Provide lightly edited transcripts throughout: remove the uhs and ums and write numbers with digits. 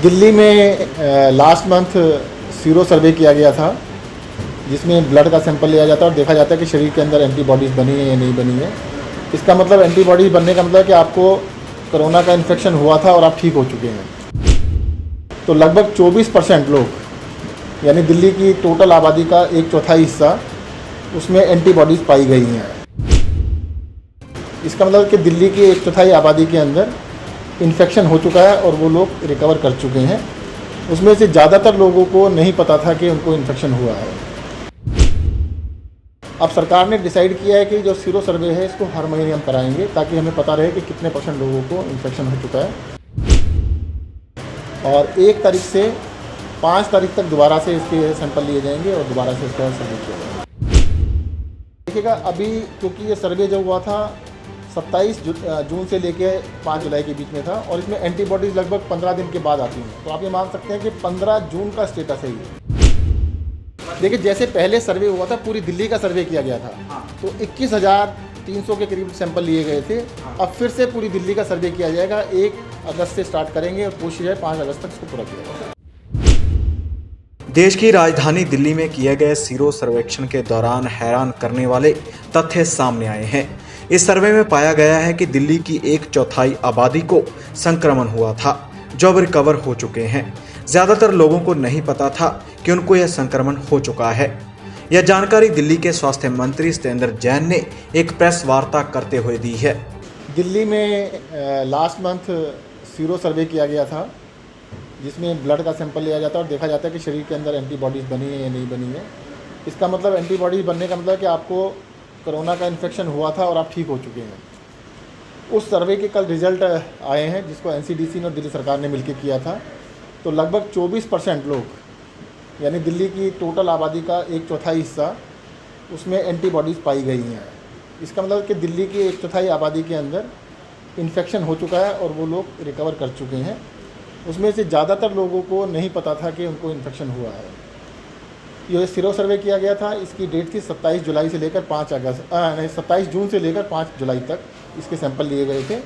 दिल्ली में last month sero survey किया गया था, जिसमें ब्लड का सैंपल लिया जाता है और देखा जाता है कि शरीर के अंदर एंटीबॉडीज़ बनी है या नहीं बनी है। इसका मतलब एंटीबॉडीज़ बनने का मतलब है कि आपको कोरोना का इन्फेक्शन हुआ था और आप ठीक हो चुके हैं। तो लगभग 24% लोग, यानी दिल्ली की टोटल आबादी का 1/4 हिस्सा, उसमें एंटीबॉडीज़ पाई गई हैं। इसका मतलब कि दिल्ली की 1/4 आबादी के अंदर इन्फेक्शन हो चुका है और वो लोग रिकवर कर चुके हैं। उसमें से ज़्यादातर लोगों को नहीं पता था कि उनको इन्फेक्शन हुआ है। अब सरकार ने डिसाइड किया है कि जो सीरो सर्वे है इसको हर महीने हम कराएंगे, ताकि हमें पता रहे कि कितने % लोगों को इन्फेक्शन हो चुका है। और 1 तारीख से 5 तारीख तक दोबारा से इसके सैंपल लिए जाएंगे और दोबारा से इसका सर्वे किया जाएगा। देखिएगा, अभी क्योंकि ये सर्वे जो हुआ था 27 जून से लेके 5 जुलाई के बीच में था, और इसमें एंटीबॉडीज़ लगभग 15 दिन के बाद आती हैं। तो आप ये मान सकते हैं कि 15 जून का स्टेटस है ये। देखिए, जैसे पहले सर्वे हुआ था, पूरी दिल्ली का सर्वे किया गया था, तो 21,300 के करीब सैंपल लिए गए थे। अब फिर से पूरी दिल्ली का सर्वे किया जाएगा। 1 अगस्त से स्टार्ट करेंगे और कोशिश है 5 अगस्त तक इसको पूरा किया जाएगा। देश की राजधानी दिल्ली में किए गए सीरो सर्वेक्षण के दौरान हैरान करने वाले तथ्य सामने आए हैं। इस सर्वे में पाया गया है कि दिल्ली की 1/4 आबादी को संक्रमण हुआ था, जो अब रिकवर हो चुके हैं। ज्यादातर लोगों को नहीं पता था कि उनको यह संक्रमण हो चुका है। यह जानकारी दिल्ली के स्वास्थ्य मंत्री सत्येंद्र जैन ने एक प्रेस वार्ता करते हुए दी है। दिल्ली में लास्ट मंथ सीरो सर्वे किया गया था, जिसमें ब्लड का सैंपल लिया जाता है और देखा जाता है कि शरीर के अंदर एंटीबॉडीज़ बनी है या नहीं बनी है। इसका मतलब एंटीबॉडीज़ बनने का मतलब है कि आपको कोरोना का इन्फेक्शन हुआ था और आप ठीक हो चुके हैं। उस सर्वे के कल रिजल्ट आए हैं, जिसको एनसीडीसी और दिल्ली सरकार ने मिलकर किया था। तो लगभग 24% लोग, यानी दिल्ली की टोटल आबादी का 1/4 हिस्सा, उसमें एंटीबॉडीज़ पाई गई हैं। इसका मतलब कि दिल्ली की 1/4 आबादी के अंदर इन्फेक्शन हो चुका है और वो लोग रिकवर कर चुके हैं। उसमें से ज़्यादातर लोगों को नहीं पता था कि उनको इन्फेक्शन हुआ है। ये सीरो सर्वे किया गया था, इसकी डेट थी 27 जुलाई से लेकर 27 जून से लेकर 5 जुलाई तक इसके सैंपल लिए गए थे।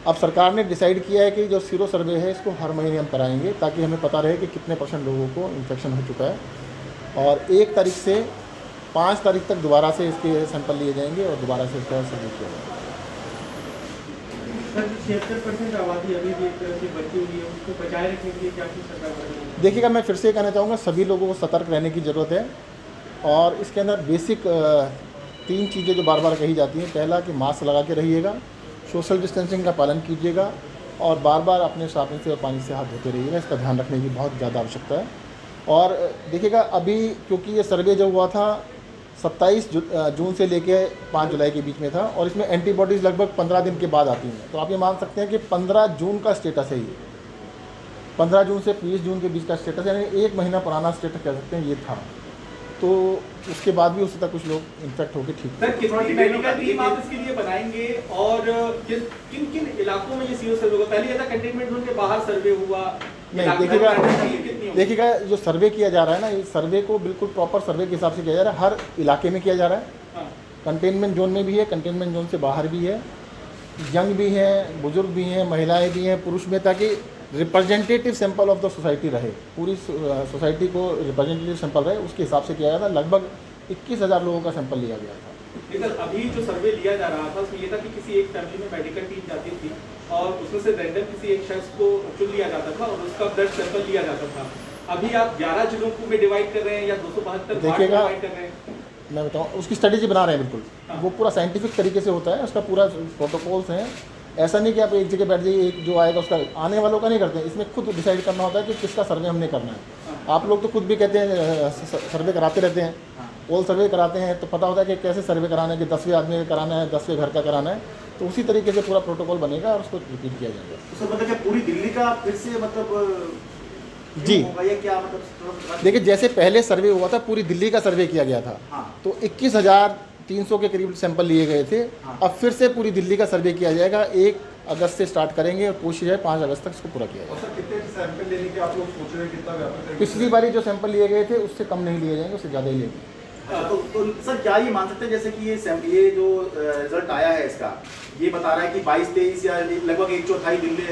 अब सरकार ने डिसाइड किया है कि जो सीरो सर्वे है इसको हर महीने हम कराएंगे, ताकि हमें पता रहे कि कितने % लोगों को इन्फेक्शन हो चुका है। और 1 तारीख से 5 तारीख तक दोबारा से इसके सैंपल लिए जाएंगे और दोबारा से इसका सर्वे किया जाएगा। 76% आबादी अभी भी एक तरह से बची हुई है, उसको बचाए रखने के लिए क्या कुछ सरकार कर रही है? देखिएगा, मैं फिर से कहना चाहूँगा, सभी लोगों को सतर्क रहने की ज़रूरत है। और इसके अंदर बेसिक 3 चीज़ें जो बार बार कही जाती हैं। पहला कि मास्क लगा के रहिएगा, सोशल डिस्टेंसिंग का पालन कीजिएगा, और बार बार अपने साबुन से और पानी से हाथ धोते रहिएगा। इसका ध्यान रखने की बहुत ज़्यादा आवश्यकता है। और देखिएगा, अभी क्योंकि ये सर्वे जो हुआ था 27 जून से लेके 5 जुलाई के बीच में था, और इसमें एंटीबॉडीज़ लगभग 15 दिन के बाद आती हैं। तो आप ये मान सकते हैं कि 15 जून का स्टेटस है ये। 15 जून से 20 जून के बीच का स्टेटस, यानी 1 महीना पुराना स्टेटस कह सकते हैं ये था। तो उसके बाद भी उससे तक कुछ लोग इन्फेक्ट होकर ठीक सर, कितनी मेडिकल टीम आप इसके लिए बनाएंगे और किन किन इलाकों में ये सीरो सर्वे होगा? पहले ये था कंटेनमेंट जोन के बाहर सर्वे हुआ। नहीं, देखिएगा, जो सर्वे किया जा रहा है ना, इस सर्वे को बिल्कुल प्रॉपर सर्वे के हिसाब से किया जा रहा है। हर इलाके में किया जा रहा है। कंटेनमेंट जोन में भी है, कंटेनमेंट जोन से बाहर भी है, यंग भी हैं, बुजुर्ग भी हैं, महिलाएं भी हैं, पुरुष में, ताकि representative sample of the society रहे। पूरी सोसाइटी को रिप्रेजेंटेटिव सैंपल रहे, उसके हिसाब से किया गया था। लगभग 21,000 लोगों का सैंपल लिया गया था। सर, अभी जो सर्वे लिया जा रहा था उसमें ये था कि किसी एक फैमिली में मेडिकल टीम जाती थी और उसमें से रैंडम किसी एक शख्स को चुन लिया जाता था और उसका ब्लड सैंपल लिया जाता था। अभी आप 11 जिलों को में डिवाइड कर रहे हैं या 272 वार्ड डिवाइड कर रहे हैं? मैं बताऊँ, उसकी स्ट्रेटेजी बना रहे हैं बिल्कुल। वो पूरा साइंटिफिक तरीके से होता है, उसका पूरा प्रोटोकॉल्स हैं। ऐसा नहीं कि आप एक जगह बैठ जाइए, एक जो आएगा उसका, आने वालों का नहीं करते हैं। इसमें खुद डिसाइड करना होता है कि किसका सर्वे हमने करना है। आप लोग तो खुद भी कहते हैं सर्वे कराते रहते हैं, पोल सर्वे कराते हैं, तो पता होता है कि कैसे सर्वे कराना है, कि 10वें आदमी का कराना है, 10वें घर का कराना है। तो उसी तरीके से पूरा प्रोटोकॉल बनेगा और उसको रिपीट किया जाएगा। तो मतलब क्या पूरी दिल्ली का फिर से मतलब जी होगा या क्या? मतलब देखिए, जैसे पहले सर्वे हुआ था, पूरी दिल्ली का सर्वे किया गया था, तो 21,300 के करीब सैंपल लिए गए थे। अब फिर से पूरी दिल्ली का सर्वे किया जाएगा। 1 अगस्त से स्टार्ट करेंगे और कोशिश है 5 अगस्त तक इसको पूरा किया जाएगा। सर, कितने सैंपल लेने के आप लोग सोच रहे हैं? कितना व्यापक? पिछली बारी जो सैंपल लिए गए थे उससे कम नहीं लिए जाएंगे, उससे ज़्यादा ही लेंगे। तो सर क्या ये मान सकते हैं जैसे कि ये जो रिजल्ट आया है इसका, ये बता रहा है कि 22-23 या लगभग 1/4 दिल्ली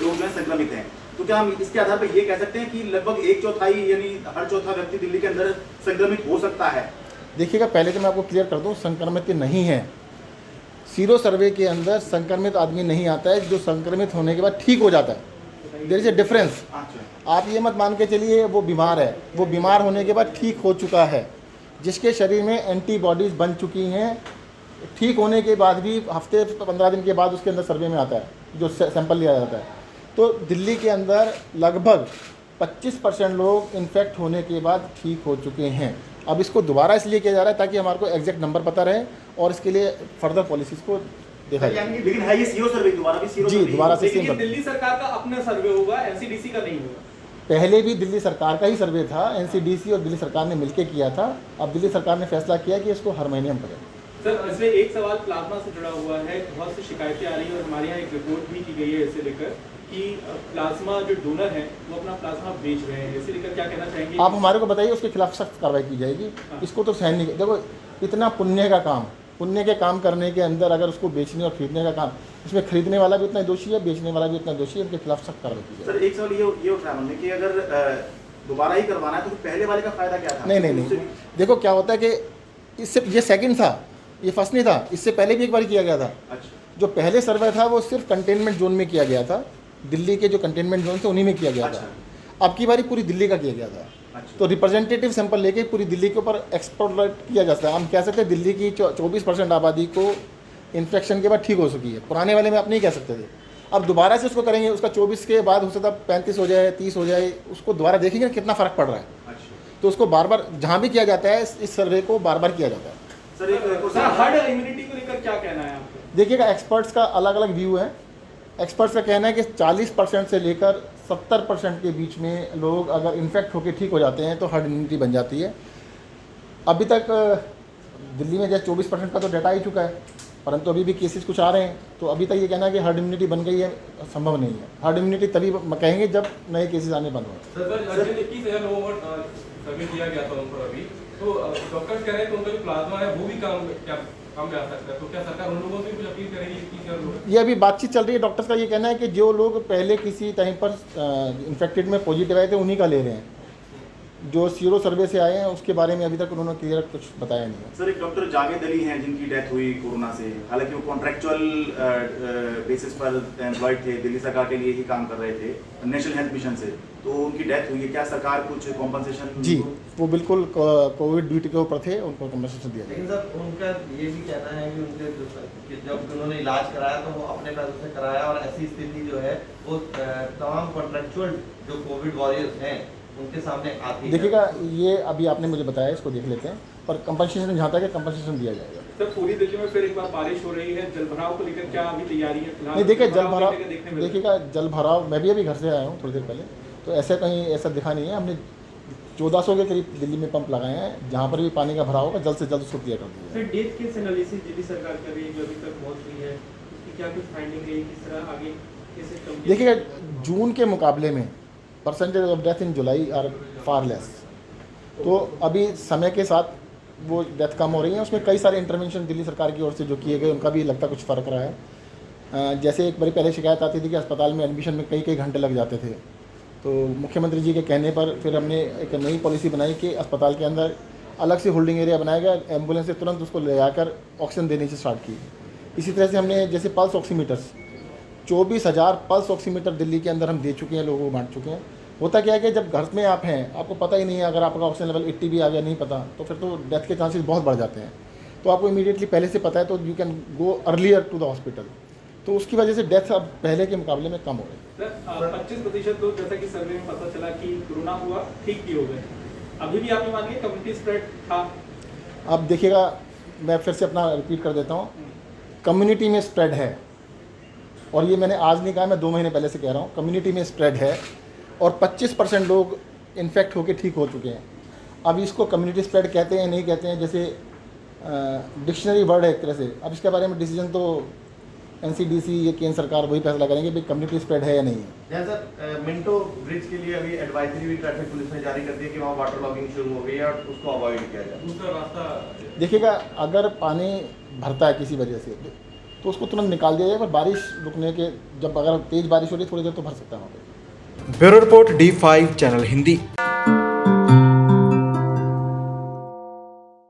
लोग जो है संक्रमित हैं, तो क्या हम इसके आधार पर ये कह सकते हैं कि लगभग 1/4 यानी हर चौथा व्यक्ति दिल्ली के अंदर संक्रमित हो सकता है? देखिएगा, पहले तो मैं आपको क्लियर कर दूं, संक्रमित नहीं है। सीरो सर्वे के अंदर संक्रमित आदमी नहीं आता है जो संक्रमित होने के बाद ठीक हो जाता है। There is a difference. आप ये मत मान के चलिए वो बीमार है, वो बीमार होने के बाद ठीक हो चुका है, जिसके शरीर में एंटीबॉडीज़ बन चुकी हैं, ठीक होने के बाद भी हफ्ते 15 दिन के बाद उसके अंदर सर्वे में आता है, जो सैंपल लिया जाता है। तो दिल्ली के अंदर लगभग 25% लोग इन्फेक्ट होने के बाद ठीक हो चुके हैं। अब इसको दोबारा इसलिए किया जा रहा है ताकि हमारे को एग्जैक्ट नंबर पता रहे और इसके लिए फर्दर पॉलिसीज़ को देखा जाए। लेकिन है ये सीरो सर्वे, दोबारा भी सीरो जी, सर्वे दोबारा से लेकिन ये सेम दिल्ली सरकार का अपना सर्वे होगा, एनसीडीसी का नहीं होगा। पहले भी दिल्ली सरकार का ही सर्वे था, एनसीडीसी और दिल्ली सरकार ने मिलकर किया था। अब दिल्ली सरकार ने फैसला किया कि इसको हर महीने हम करें। सर, इसमें एक सवाल प्लाज्मा से जुड़ा हुआ है। बहुत सी शिकायतें आ रही है और हमारे यहाँ एक रिपोर्ट भी की गई है इसे लेकर कि प्लाज्मा जो डोनर है वो अपना प्लाज्मा बेच रहे हैं। इसे लेकर क्या कहना चाहेंगे? आप हमारे को बताइए, उसके खिलाफ सख्त कार्रवाई की जाएगी। इसको तो सहन नहीं। देखो, इतना पुण्य का काम, पुण्य के काम करने के अंदर अगर उसको बेचने और खरीदने का काम, इसमें खरीदने वाला भी उतना दोषी है, बेचने वाला भी उतना दोषी है, उनके खिलाफ सख्त कार्रवाई की जाएगी। सर एक सवाल ये उठ रहा है कि अगर दोबारा ही करवाना है तो पहले वाले का फायदा क्या था? नहीं, देखो क्या होता है कि इससे ये सेकंड था, ये फर्स्ट नहीं था। इससे पहले भी एक बार किया गया था। अच्छा, जो पहले सर्वे था वो सिर्फ कंटेनमेंट जोन में किया गया था, दिल्ली के जो कंटेनमेंट जोन थे उन्हीं में किया गया था। अब की बारी पूरी दिल्ली का किया गया था। अच्छा। तो रिप्रेजेंटेटिव सैंपल लेके पूरी दिल्ली के ऊपर एक्सप्लोरेट किया जा सकता है। हम कह सकते हैं दिल्ली की 24% आबादी को इन्फेक्शन के बाद ठीक हो चुकी है। पुराने वाले में आप नहीं कह सकते थे। अब दोबारा से उसको करेंगे, उसका 24 के बाद हो सकता है 35 हो जाए, 30 हो जाए, उसको दोबारा देखेंगे कितना फ़र्क पड़ रहा है। अच्छा। तो उसको बार बार जहाँ भी किया जाता है, इस सर्वे को बार बार किया जाता है। सर, हर्ड इम्यूनिटी को लेकर क्या कहना है आपको? देखिएगा, एक्सपर्ट्स का अलग अलग व्यू है। एक्सपर्ट्स का कहना है कि 40% से लेकर 70% के बीच में लोग अगर इन्फेक्ट होकर ठीक हो जाते हैं तो हर्ड इम्यूनिटी बन जाती है। अभी तक दिल्ली में जैसे 24% का तो डाटा आ ही चुका है, परंतु अभी भी केसेस कुछ आ रहे हैं। तो अभी तक ये कहना है कि हर्ड इम्यूनिटी बन गई है, संभव नहीं है। हर्ड इम्यूनिटी तभी कहेंगे जब नए केसेस आने बंद हो। सर 21,000 लोगों को सर्वे दिया गया था उन पर अभी, तो डॉक्टर कह रहे हैं कि उनका जो प्लाज्मा है वो भी काम में आ सकता है। तो क्या सरकार उन लोगों से कुछ अपील करेगी? 21,000 लोग, ये अभी बातचीत चल रही है। डॉक्टर्स का ये कहना है कि जो लोग पहले किसी टाइम पर इन्फेक्टेड में पॉजिटिव आए थे उन्हीं का ले रहे हैं। जो सीरो सर्वे से आए हैं उसके बारे में अभी तक उन्होंने क्लियर कुछ बताया नहीं है। सर एक डॉक्टर जावेद अली हैं जिनकी डेथ हुई कोरोना से, हालांकि वो कॉन्ट्रैक्चुअल बेसिस पर एम्प्लॉयड थे, दिल्ली सरकार के लिए ही काम कर रहे थे नेशनल हेल्थ मिशन से, तो उनकी डेथ हुई है। क्या सरकार कुछ कॉम्पनसेशन? जी, वो बिल्कुल कोविड ड्यूटी के ऊपर थे, उनको कॉम्पनसेशन दिया लेकिन सर उनका ये भी कहना है कि उनके कि जब उन्होंने इलाज कराया तो वो अपने पैसों से कराया, और ऐसी स्थिति जो है वो तमाम कॉन्ट्रैक्चुअल जो कोविड वॉरियर्स हैं उनके सामने आती है। देखिएगा, ये अभी आपने मुझे बताया, इसको देख लेते हैं, पर कंपनसेशन जहाँ तक है कंपनसेशन दिया जाएगा। सर, पूरी दिल्ली में फिर एक बार बारिश हो रही है, जलभराव को लेकर क्या अभी तैयारी है फिलहाल? नहीं, देखिए जल भराव, देखने में देखिएगा जल भराव, मैं भी अभी घर से आया हूँ थोड़ी देर पहले, तो ऐसे कहीं ऐसा दिखा नहीं है। हमने 1400 के करीब दिल्ली में पंप लगाए हैं, जहाँ पर भी पानी का भराव होगा जल्द से जल्द उसको क्लियर कर दिया जाए। Sir death case analysis Delhi सरकार कर रही है जो अभी तक पहुंच रही है, उसकी क्या कुछ फाइंडिंग रही, किस तरह आगे कैसे कम? देखिएगा, जून के मुकाबले में percentage of death in July are far less. तो अभी समय के साथ वो डेथ कम हो रही है। उसमें कई सारे इंटरवेंशन दिल्ली सरकार की ओर से जो किए गए उनका भी लगता कुछ फ़र्क रहा है। जैसे एक बारी पहले शिकायत आती थी कि अस्पताल में एडमिशन में कई घंटे लग जाते थे, तो मुख्यमंत्री जी के कहने पर फिर हमने एक नई पॉलिसी बनाई कि अस्पताल के अंदर अलग से होल्डिंग एरिया बनाया गया, एम्बुलेंस से तुरंत उसको ले जाकर ऑक्सीजन देने से स्टार्ट की। इसी तरह से हमने जैसे pulse oximeters 24,000 pulse oximeter Delhi के अंदर हम दे चुके हैं, लोगों को बांट चुके हैं। होता क्या है कि जब घर में आप हैं, आपको पता ही नहीं है, अगर आपका ऑक्सीजन लेवल 80 भी आ गया नहीं पता, तो फिर तो डेथ के चांसेस बहुत बढ़ जाते हैं। तो आपको इमीडिएटली पहले से पता है तो you can go earlier to the hospital. तो उसकी वजह से डेथ अब पहले के मुकाबले में कम हो रही है। सर, 25% लोग, जैसा कि सर्वे में पता चला कि कोरोना हुआ, ठीक भी हो गए। अभी भी आप ये मानिए कम्युनिटी स्प्रेड था? अब देखिएगा, मैं फिर से अपना रिपीट कर देता हूँ, कम्युनिटी में स्प्रेड है, और ये मैंने आज नहीं कहा, मैं 2 महीने पहले से कह रहा हूँ, कम्युनिटी में स्प्रेड है और 25% लोग इन्फेक्ट होकर ठीक हो चुके हैं। अब इसको कम्युनिटी स्प्रेड कहते हैं नहीं कहते हैं, जैसे डिक्शनरी वर्ड है एक तरह से। अब इसके बारे में डिसीजन तो एनसीडीसी ये केंद्र सरकार वही फैसला करेंगे कि कम्युनिटी स्प्रेड है या नहीं है। जैसा सर मिंटो ब्रिज के लिए अभी एडवाइजरी भी ट्रैफिक पुलिस ने जारी कर दी है कि वहाँ वाटर लॉगिंग शुरू हो गई है और उसको अवॉइड किया जाए। दूसरा रास्ता देखिएगा, अगर पानी भरता है किसी वजह से तो उसको तुरंत निकाल दिया जाए, पर बारिश रुकने के, जब अगर तेज़ बारिश हो रही है थोड़ी देर तो भर सकता है वहाँ पे। Bureau report D5 channel Hindi.